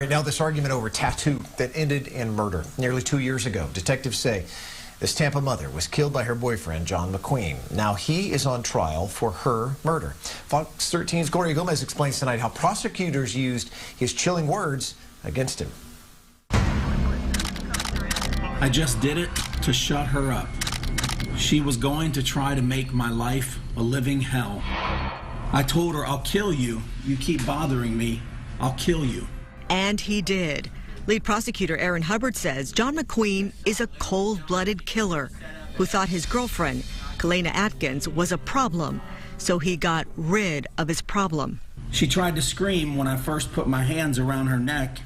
Now this argument over tattoo that ended in murder nearly 2 years ago. Detectives say this Tampa mother was killed by her boyfriend, John McQueen. Now he is on trial for her murder. Fox 13's Gloria Gomez explains tonight how prosecutors used his chilling words against him. I just did it to shut her up. She was going to try to make my life a living hell. I told her, I'll kill you. You keep bothering me, I'll kill you. And he did. Lead prosecutor Aaron Hubbard says John McQueen is a cold-blooded killer who thought his girlfriend, Kalena Atkins, was a problem, so he got rid of his problem. She tried to scream when I first put my hands around her neck,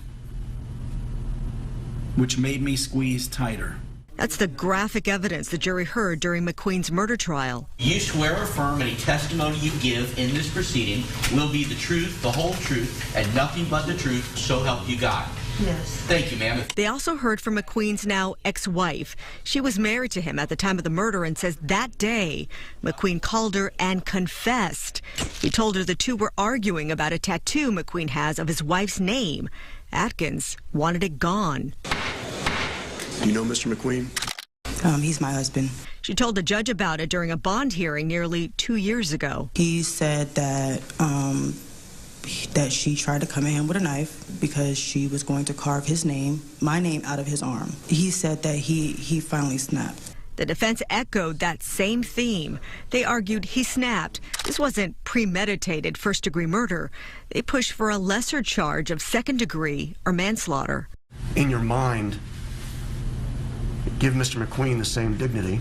which made me squeeze tighter. That's the graphic evidence the jury heard during McQueen's murder trial. You swear or affirm any testimony you give in this proceeding will be the truth, the whole truth, and nothing but the truth, so help you God. Yes. Thank you, ma'am. They also heard from McQueen's now ex-wife. She was married to him at the time of the murder and says that day McQueen called her and confessed. He told her the two were arguing about a tattoo McQueen has of his wife's name. Atkins wanted it gone. You know Mr. McQueen? He's my husband. She told the judge about it during a bond hearing nearly 2 years ago. He said that that she tried to come at him with a knife because she was going to carve his name, my name, out of his arm. He said that he finally snapped. The defense echoed that same theme. They argued he snapped. This wasn't premeditated first-degree murder. They pushed for a lesser charge of second-degree or manslaughter. In your mind, give Mr. McQueen the same dignity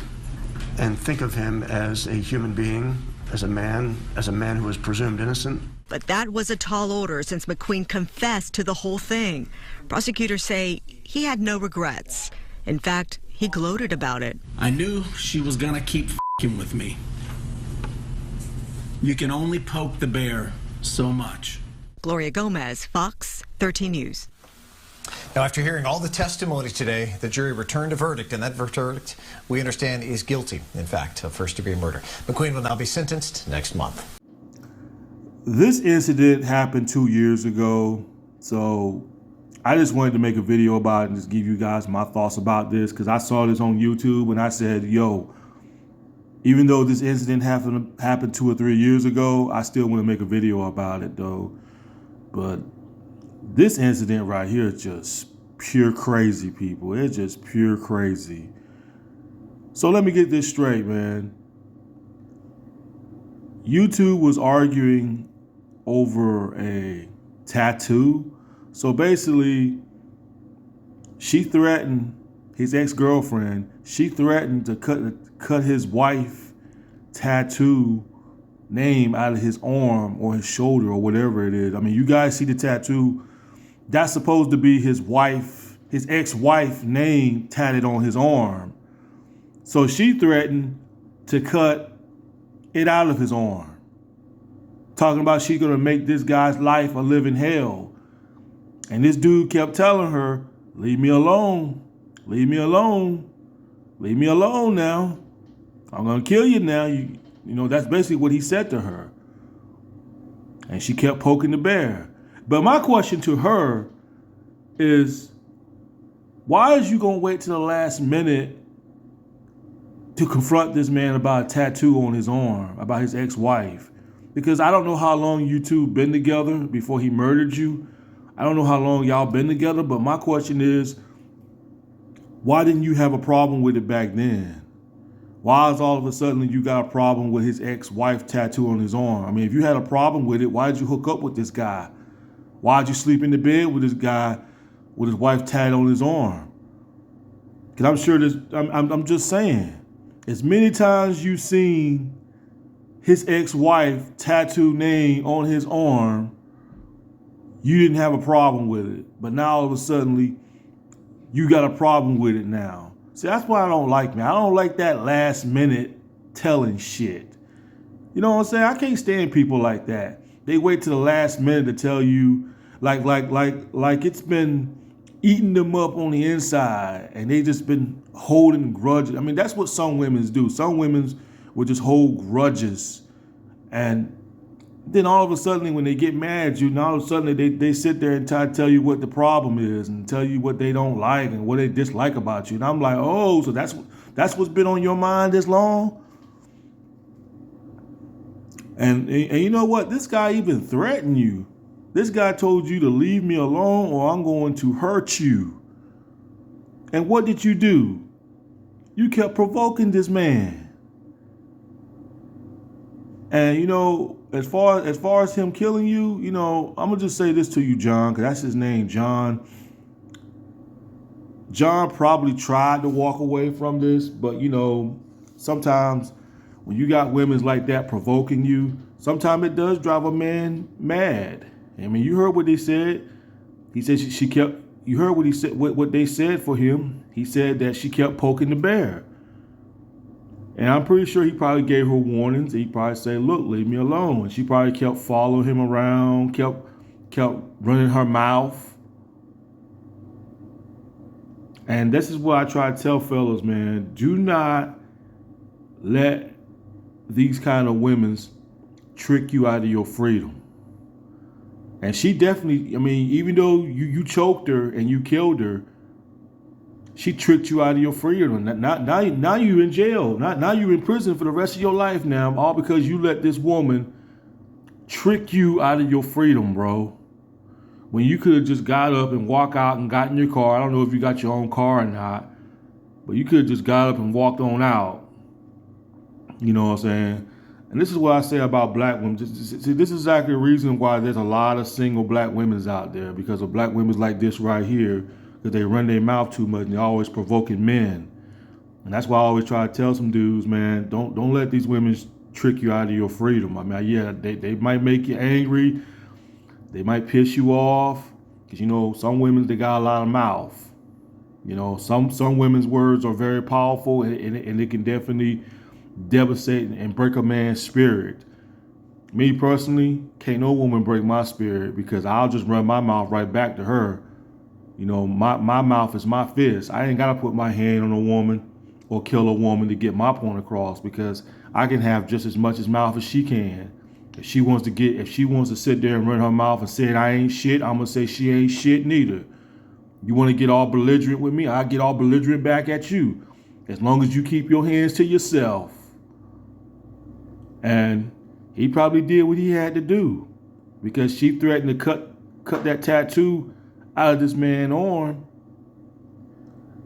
and think of him as a human being, as a man who is presumed innocent. But that was a tall order since McQueen confessed to the whole thing. Prosecutors say he had no regrets. In fact, he gloated about it. I knew she was gonna keep f***ing with me. You can only poke the bear so much. Gloria Gomez, Fox 13 News. Now, after hearing all the testimony today, the jury returned a verdict, and that verdict, we understand, is guilty, in fact, of first-degree murder. McQueen will now be sentenced next month. This incident happened 2 years ago, so I just wanted to make a video about it and just give you guys my thoughts about this, because I saw this on YouTube and I said, yo, even though this incident happened 2 or 3 years ago, I still want to make a video about it, though. But this incident right here is just pure crazy, people. It's just pure crazy. So let me get this straight, man. YouTube was arguing over a tattoo. So basically, she threatened his ex-girlfriend. She threatened to cut his wife tattoo name out of his arm or his shoulder or whatever it is. I mean, you guys see the tattoo. That's supposed to be his wife, his ex-wife name tatted on his arm. So she threatened to cut it out of his arm. Talking about she's gonna make this guy's life a living hell. And this dude kept telling her, leave me alone, leave me alone, leave me alone now. I'm gonna kill you now. You know, that's basically what he said to her. And she kept poking the bear. But my question to her is, why is you gonna wait till the last minute to confront this man about a tattoo on his arm, about his ex-wife? Because I don't know how long you two been together before he murdered you. I don't know how long y'all been together, but my question is, why didn't you have a problem with it back then? Why is all of a sudden you got a problem with his ex-wife tattoo on his arm? I mean, if you had a problem with it, why did you hook up with this guy? Why did you sleep in the bed with this guy with his wife tatted on his arm? Because I'm sure this, I'm just saying, as many times you've seen his ex-wife tattoo name on his arm, you didn't have a problem with it. But now all of a sudden, you got a problem with it now. See, that's why I don't like, man. I don't like that last minute telling shit. You know what I'm saying? I can't stand people like that. They wait till the last minute to tell you, like it's been eating them up on the inside, and they just been holding grudges. I mean, that's what some women do. Some women will just hold grudges, and Then all of a sudden, when they get mad at you, and all of a sudden they sit there and try to tell you what the problem is and tell you what they don't like and what they dislike about you. And I'm like, oh, so that's what's been on your mind this long? And you know what? This guy even threatened you. This guy told you to leave me alone or I'm going to hurt you. And what did you do? You kept provoking this man. And, you know, as far as him killing you, you know, I'm going to just say this to you, John, because that's his name, John. John probably tried to walk away from this, but, you know, sometimes when you got women like that provoking you, sometimes it does drive a man mad. I mean, you heard what they said. He said she kept, you heard what he said, what they said for him. He said that she kept poking the bear. And I'm pretty sure he probably gave her warnings. He probably said, look, leave me alone. And she probably kept following him around, kept running her mouth. And this is what I try to tell fellas, man. Do not let these kind of women trick you out of your freedom. And she definitely, I mean, even though you choked her and you killed her, she tricked you out of your freedom. Now you're in jail. Now you're in prison for the rest of your life now, all because you let this woman trick you out of your freedom, bro. When you could have just got up and walked out and got in your car. I don't know if you got your own car or not, but you could have just got up and walked on out. You know what I'm saying? And this is what I say about black women. See, this is exactly the reason why there's a lot of single black women out there, because of black women like this right here. Because they run their mouth too much and they're always provoking men. And that's why I always try to tell some dudes, man, don't let these women trick you out of your freedom. I mean, yeah, they might make you angry. They might piss you off. Because, you know, some women, they got a lot of mouth. You know, some women's words are very powerful and it can definitely devastate and break a man's spirit. Me personally, can't no woman break my spirit because I'll just run my mouth right back to her. You know, my mouth is my fist. I ain't got to put my hand on a woman or kill a woman to get my point across, because I can have just as much mouth as she can. If she wants to sit there and run her mouth and say I ain't shit, I'm going to say she ain't shit neither. You want to get all belligerent with me? I get all belligerent back at you. As long as you keep your hands to yourself. And he probably did what he had to do, because she threatened to cut that tattoo out of this man's arm.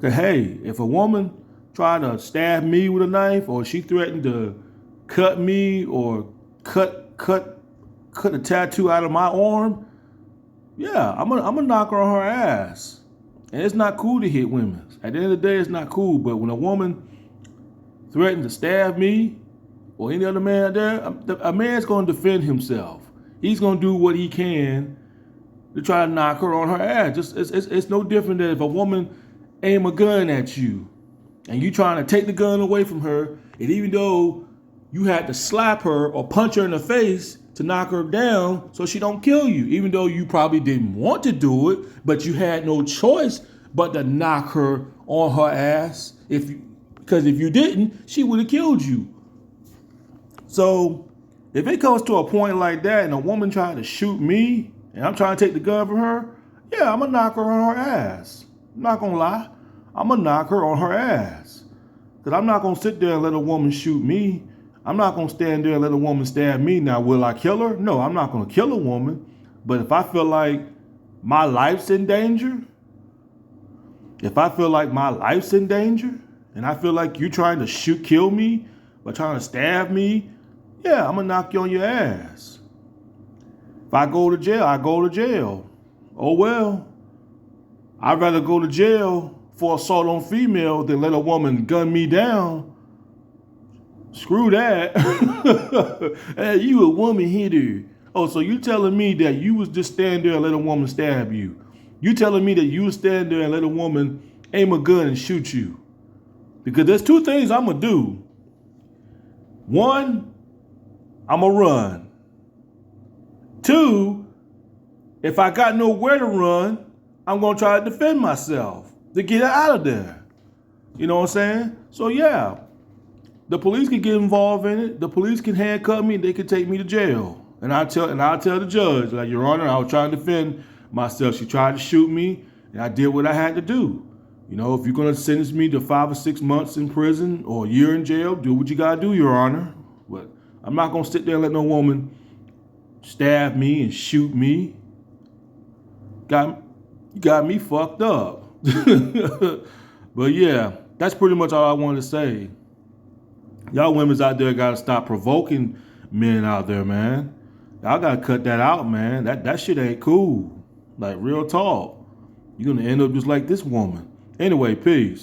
Cause hey, if a woman tried to stab me with a knife, or she threatened to cut me or cut a tattoo out of my arm, yeah, I'm gonna knock her on her ass. And it's not cool to hit women. At the end of the day, it's not cool. But when a woman threatens to stab me or any other man out there, a man's gonna defend himself. He's gonna do what he can to try to knock her on her ass. It's no different than if a woman aim a gun at you and you trying to take the gun away from her, and even though you had to slap her or punch her in the face to knock her down so she don't kill you, even though you probably didn't want to do it, but you had no choice but to knock her on her ass. Because if you didn't, she would have killed you. So if it comes to a point like that and a woman trying to shoot me, and I'm trying to take the gun from her, yeah, I'm going to knock her on her ass. I'm not going to lie. I'm going to knock her on her ass. Because I'm not going to sit there and let a woman shoot me. I'm not going to stand there and let a woman stab me. Now, will I kill her? No, I'm not going to kill a woman. But if I feel like my life's in danger, and I feel like you're trying to kill me or trying to stab me, yeah, I'm going to knock you on your ass. If I go to jail, I go to jail. Oh, well, I'd rather go to jail for assault on female than let a woman gun me down. Screw that. Hey, you a woman hitter. Oh, so you telling me that you was just stand there and let a woman stab you? You telling me that you would stand there and let a woman aim a gun and shoot you? Because there's two things I'm going to do. One, I'm going to run. Two, if I got nowhere to run, I'm going to try to defend myself to get her out of there. You know what I'm saying? So, yeah, the police can get involved in it. The police can handcuff me. They can take me to jail. And I'll tell the judge, like, Your Honor, I was trying to defend myself. She tried to shoot me, and I did what I had to do. You know, if you're going to sentence me to 5 or 6 months in prison or a year in jail, do what you got to do, Your Honor. But I'm not going to sit there and let no woman stab me and shoot me. Got me fucked up. But yeah, that's pretty much all I wanted to say. Y'all women's out there got to stop provoking men out there, man. Y'all got to cut that out, man. That shit ain't cool. Like, real talk. You're going to end up just like this woman. Anyway, peace.